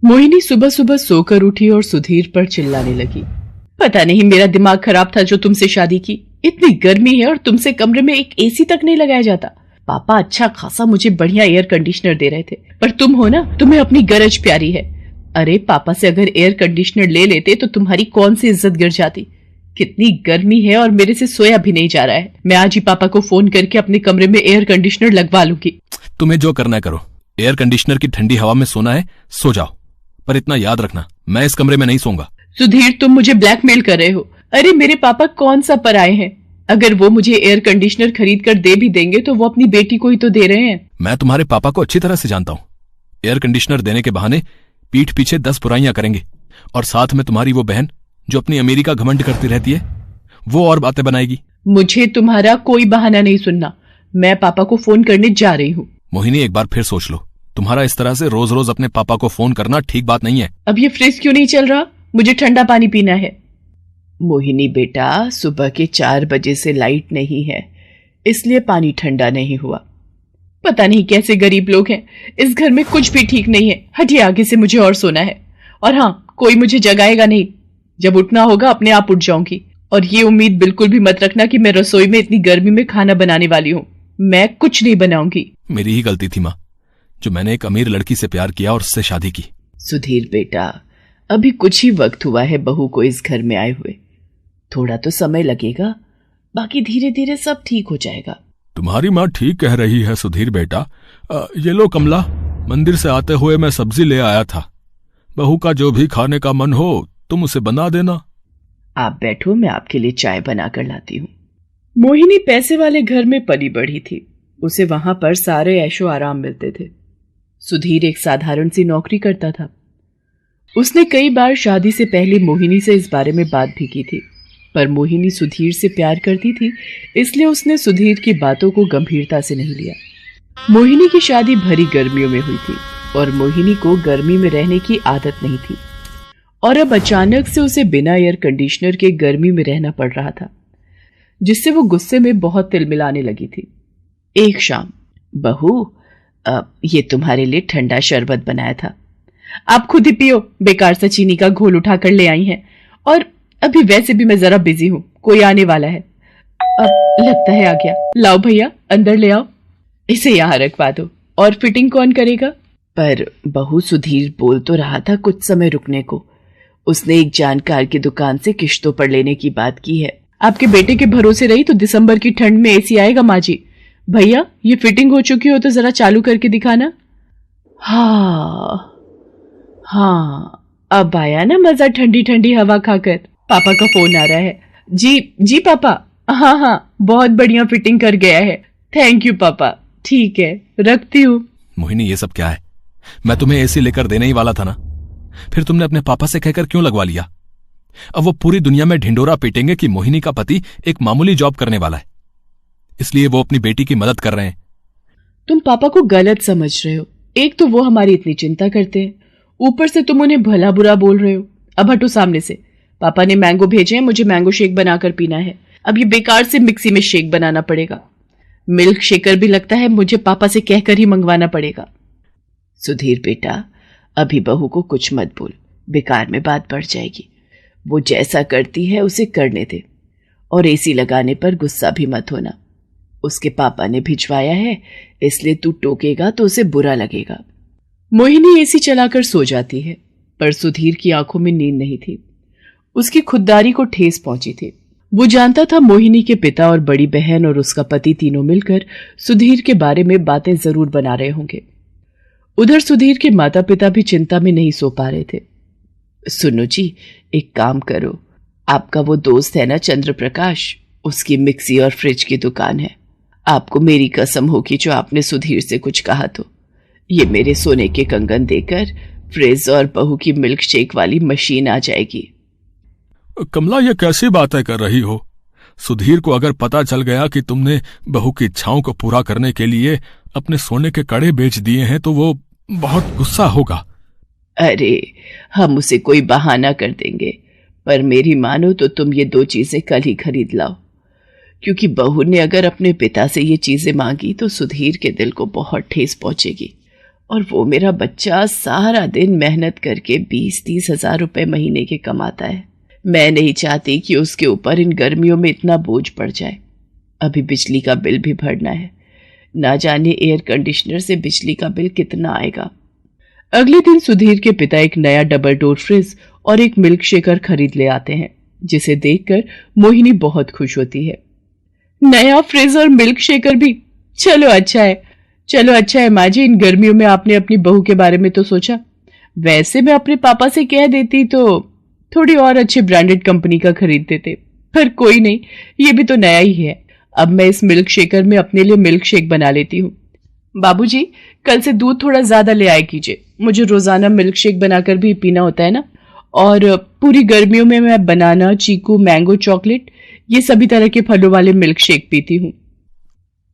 मोहिनी सुबह सुबह सोकर उठी और सुधीर पर चिल्लाने लगी। पता नहीं मेरा दिमाग खराब था जो तुमसे शादी की। इतनी गर्मी है और तुमसे कमरे में एक एसी तक नहीं लगाया जाता। पापा अच्छा खासा मुझे बढ़िया एयर कंडीशनर दे रहे थे, पर तुम हो ना, तुम्हें अपनी गरज प्यारी है। अरे पापा से अगर एयर कंडीशनर ले लेते तो तुम्हारी कौन सी इज्जत गिर जाती। कितनी गर्मी है और मेरे से सोया भी नहीं जा रहा है। मैं आज ही पापा को फोन करके अपने कमरे में एयर कंडीशनर लगवा लूंगी। तुम्हें जो करना है करो। एयर कंडीशनर की ठंडी हवा में सोना है, सो जाओ, पर इतना याद रखना मैं इस कमरे में नहीं सोऊंगा। सुधीर, तुम मुझे ब्लैकमेल कर रहे हो। अरे मेरे पापा कौन सा पराये हैं। अगर वो मुझे एयर कंडीशनर खरीद कर दे भी देंगे तो वो अपनी बेटी को ही तो दे रहे हैं। मैं तुम्हारे पापा को अच्छी तरह से जानता हूँ। एयर कंडीशनर देने के बहाने पीठ पीछे 10 बुराइयां करेंगे, और साथ में तुम्हारी वो बहन जो अपनी अमीरी का घमंड करती रहती है, वो और बातें बनाएगी। मुझे तुम्हारा कोई बहाना नहीं सुनना। मैं पापा को फोन करने जा रही हूँ। मोहिनी, एक बार फिर सोच लो। तुम्हारा इस तरह से रोज रोज अपने पापा को फोन करना ठीक बात नहीं है। अब ये फ्रिज क्यों नहीं चल रहा? मुझे ठंडा पानी पीना है। मोहिनी बेटा, सुबह के 4 बजे से लाइट नहीं है, इसलिए पानी ठंडा नहीं हुआ। पता नहीं कैसे गरीब लोग हैं। इस घर में कुछ भी ठीक नहीं है। हटिए आगे से, मुझे और सोना है। और हाँ, कोई मुझे जगाएगा नहीं। जब उठना होगा अपने आप उठ जाऊंगी। और ये उम्मीद बिल्कुल भी मत रखना कि मैं रसोई में इतनी गर्मी में खाना बनाने वाली हूँ। मैं कुछ नहीं बनाऊंगी। मेरी ही गलती थी माँ, जो मैंने एक अमीर लड़की से प्यार किया और उससे शादी की। सुधीर बेटा, अभी कुछ ही वक्त हुआ है बहू को इस घर में आए हुए। थोड़ा तो समय लगेगा, बाकी धीरे धीरे सब ठीक हो जाएगा। तुम्हारी माँ ठीक कह रही है सुधीर बेटा। ये लो कमला, मंदिर से आते हुए मैं सब्जी ले आया था। बहू का जो भी खाने का मन हो तुम उसे बना देना। आप बैठो, मैं आपके लिए चाय बना कर लाती हूँ। मोहिनी पैसे वाले घर में पली बढ़ी थी। उसे वहां पर सारे ऐशो आराम मिलते थे। सुधीर एक साधारण सी नौकरी करता था। उसने कई बार शादी से पहले मोहिनी से इस बारे में बात भी की थी, पर मोहिनी सुधीर से प्यार करती थी, इसलिए उसने सुधीर की बातों को गंभीरता से नहीं लिया। मोहिनी की शादी भरी गर्मियों में हुई थी और मोहिनी को गर्मी में रहने की आदत नहीं थी, और अब अचानक से उसे बिना एयर कंडीशनर के गर्मी में रहना पड़ रहा था, जिससे वो गुस्से में बहुत तिलमिलाने लगी थी। एक शाम, बहू, ये तुम्हारे लिए ठंडा शरबत बनाया था, आप खुद ही पियो। बेकार सा चीनी का घोल उठा कर ले आई हैं, और अभी वैसे भी मैं जरा बिजी हूं, कोई आने वाला है। अब लगता है आ गया। लाओ भैया, अंदर ले आओ। इसे यहां रखवा दो। और फिटिंग कौन करेगा? पर बहू, सुधीर बोल तो रहा था कुछ समय रुकने को। उसने एक जानकार की दुकान से किश्तों पर लेने की बात की है। आपके बेटे के भरोसे रही तो दिसंबर की ठंड में एसी आएगा माँ जी। भैया, ये फिटिंग हो चुकी हो तो जरा चालू करके दिखाना। हाँ, अब आया ना मजा ठंडी ठंडी हवा खाकर। पापा का फोन आ रहा है। जी पापा। हाँ, बहुत बढ़िया फिटिंग कर गया है। थैंक यू पापा। ठीक है, रखती हूँ। मोहिनी, ये सब क्या है? मैं तुम्हें एसी लेकर देने ही वाला था ना, फिर तुमने अपने पापा से कहकर क्यों लगवा लिया? अब वो पूरी दुनिया में ढिंडोरा पीटेंगे कि मोहिनी का पति एक मामूली जॉब करने वाला है, इसलिए वो अपनी बेटी की मदद कर रहे हैं। तुम पापा को गलत समझ रहे हो। एक तो वो हमारी इतनी चिंता करते हैं, ऊपर से तुम उन्हें भला बुरा बोल रहे हो। अब हटो सामने से। पापा ने मैंगो भेजे हैं, मुझे मैंगो शेक बनाकर पीना है। अब ये बेकार से मिक्सी में शेक बनाना पड़ेगा। मिल्क शेकर भी लगता है मुझे पापा से कहकर ही मंगवाना पड़ेगा। सुधीर बेटा, अभी बहू को कुछ मत बोल, बेकार में बात बढ़ जाएगी। वो जैसा करती है उसे करने दे, और एसी लगाने पर गुस्सा भी मत होना। उसके पापा ने भिजवाया है, इसलिए तू टोकेगा तो उसे बुरा लगेगा। मोहिनी एसी चलाकर सो जाती है, पर सुधीर की आंखों में नींद नहीं थी। उसकी खुददारी को ठेस पहुंची थी। वो जानता था मोहिनी के पिता और बड़ी बहन और उसका पति तीनों मिलकर सुधीर के बारे में बातें जरूर बना रहे होंगे। उधर सुधीर के माता पिता भी चिंता में नहीं सो पा रहे थे। सुनो जी, एक काम करो, आपका वो दोस्त है ना चंद्र प्रकाश, उसकी मिक्सी और फ्रिज की दुकान है। आपको मेरी कसम होगी जो आपने सुधीर से कुछ कहा तो ये मेरे सोने के कंगन देकर फ्रिज और बहू की मिल्क शेक वाली मशीन आ जाएगी। कमला, ये कैसी बातें कर रही हो? सुधीर को अगर पता चल गया कि तुमने बहू की इच्छाओं को पूरा करने के लिए अपने सोने के कड़े बेच दिए हैं तो वो बहुत गुस्सा होगा। अरे, हम उसे कोई बहाना कर देंगे, पर मेरी मानो तो तुम ये 2 चीजें कल ही खरीद लाओ, क्योंकि बहू ने अगर अपने पिता से ये चीजें मांगी तो सुधीर के दिल को बहुत ठेस पहुंचेगी और वो मेरा बच्चा सारा दिन मेहनत करके 20-30 हजार रुपए महीने के कमाता है। मैं नहीं चाहती कि उसके ऊपर इन गर्मियों में इतना बोझ पड़ जाए। अभी बिजली का बिल भी भरना है, ना जाने एयर कंडीशनर से बिजली का बिल कितना आएगा। अगले दिन सुधीर के पिता एक नया डबल डोर फ्रिज और एक मिल्क शेकर खरीद ले आते हैं, जिसे देखकर मोहिनी बहुत खुश होती है। नया फ्रिज और मिल्क शेकर भी, चलो अच्छा है माँ जी, इन गर्मियों में आपने अपनी बहू के बारे में तो सोचा। वैसे मैं अपने पापा से कह देती तो थोड़ी और अच्छी ब्रांडेड कंपनी का खरीद देते, पर कोई नहीं, ये भी तो नया ही है। अब मैं इस मिल्क शेकर में अपने लिए मिल्क शेक बना लेती हूँ। बाबूजी, कल से दूध थोड़ा ज्यादा ले आए कीजिए, मुझे रोजाना मिल्क शेक बनाकर भी पीना होता है ना। और पूरी गर्मियों में मैं बनाना, चीकू, मैंगो, चॉकलेट, ये सभी तरह के फलों वाले मिल्क शेक पीती हूँ।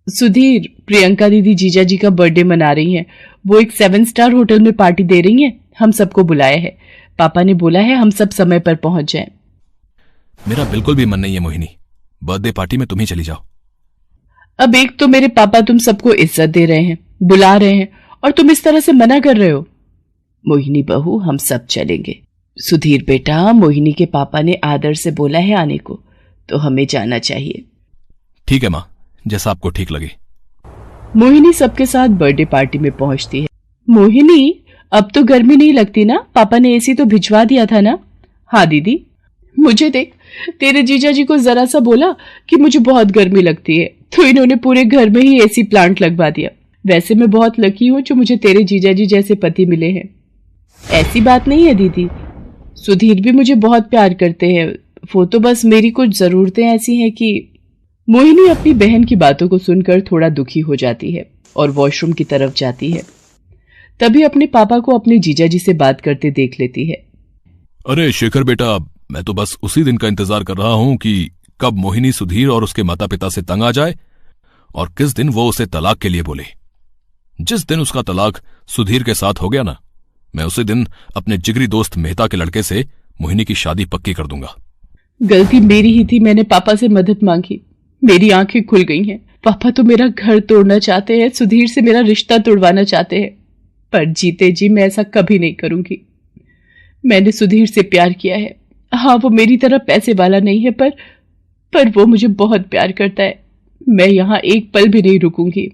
सुधीर, प्रियंका दीदी जीजा जी का बर्थडे मना रही हैं। वो एक 7 स्टार होटल में पार्टी दे रही हैं। हम सबको बुलाया है। पापा ने बोला है हम सब समय पर पहुंच जाएं। मेरा बिल्कुल भी मन नहीं है मोहिनी, बर्थडे पार्टी में तुम ही चली जाओ। अब एक तो मेरे पापा तुम सबको इज्जत दे रहे हैं, बुला रहे हैं, और तुम इस तरह से मना कर रहे हो। मोहिनी बहू, हम सब चलेंगे। सुधीर बेटा, मोहिनी के पापा ने आदर से बोला है आने को, तो हमें जाना चाहिए। ठीक है माँ, जैसा आपको ठीक लगे। मोहिनी सबके साथ बर्थडे पार्टी में पहुंचती है। मोहिनी, अब तो गर्मी नहीं लगती ना? पापा ने एसी तो भिजवा दिया था ना? हाँ दीदी। मुझे देख, तेरे जीजा जी को जरा सा बोला कि मुझे बहुत गर्मी लगती है, तो इन्होंने पूरे घर में ही एसी प्लांट लगवा दिया। वैसे मैं बहुत लकी हूँ जो मुझे तेरे जीजा जी जैसे पति मिले हैं। ऐसी बात नहीं है दीदी, सुधीर भी मुझे बहुत प्यार करते हैं, वो तो बस मेरी कुछ जरूरतें ऐसी हैं कि। मोहिनी अपनी बहन की बातों को सुनकर थोड़ा दुखी हो जाती है और वॉशरूम की तरफ जाती है। तभी अपने पापा को अपने जीजा जी से बात करते देख लेती है। अरे शेखर बेटा, मैं तो बस उसी दिन का इंतजार कर रहा हूं कि कब मोहिनी सुधीर और उसके माता पिता से तंग आ जाए और किस दिन वो उसे तलाक के लिए बोले। जिस दिन उसका तलाक सुधीर के साथ हो गया ना, मैं उसी दिन अपने जिगरी दोस्त मेहता के लड़के से मोहिनी की शादी पक्की कर दूंगा। गलती मेरी ही थी, मैंने पापा से मदद मांगी, मेरी आंखें खुल गई हैं। पापा तो मेरा घर तोड़ना चाहते हैं, सुधीर से मेरा रिश्ता तोड़वाना चाहते हैं, पर जीते जी मैं ऐसा कभी नहीं करूंगी। मैंने सुधीर से प्यार किया है। हाँ, वो मेरी तरह पैसे वाला नहीं है, पर वो मुझे बहुत प्यार करता है। मैं यहाँ एक पल भी नहीं रुकूंगी।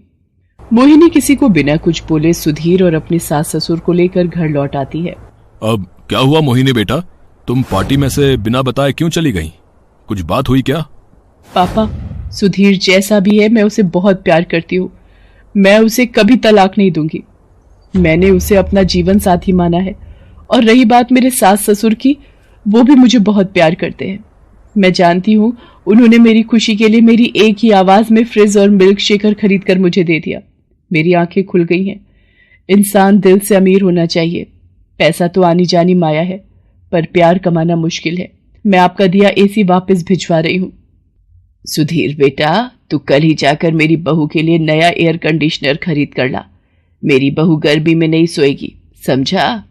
मोहिनी किसी को बिना कुछ बोले सुधीर और अपने सास ससुर को लेकर घर लौट आती है। अब क्या हुआ मोहिनी बेटा, तुम पार्टी में से बिना बताए क्यों चली गई? कुछ बात हुई क्या? पापा, सुधीर जैसा भी है मैं उसे बहुत प्यार करती हूँ। मैं उसे कभी तलाक नहीं दूंगी। मैंने उसे अपना जीवन साथी माना है। और रही बात मेरे सास ससुर की, वो भी मुझे बहुत प्यार करते हैं। मैं जानती हूँ उन्होंने मेरी खुशी के लिए मेरी एक ही आवाज में फ्रिज और मिल्क शेकर खरीद कर मुझे दे दिया। मेरी आंखें खुल गई हैं। इंसान दिल से अमीर होना चाहिए। पैसा तो आनी जानी माया है, पर प्यार कमाना मुश्किल है। मैं आपका दिया एसी वापस भिजवा रही हूँ। सुधीर बेटा, तू कल ही जाकर मेरी बहू के लिए नया एयर कंडीशनर खरीद कर ला। मेरी बहू गर्मी में नहीं सोएगी, समझा?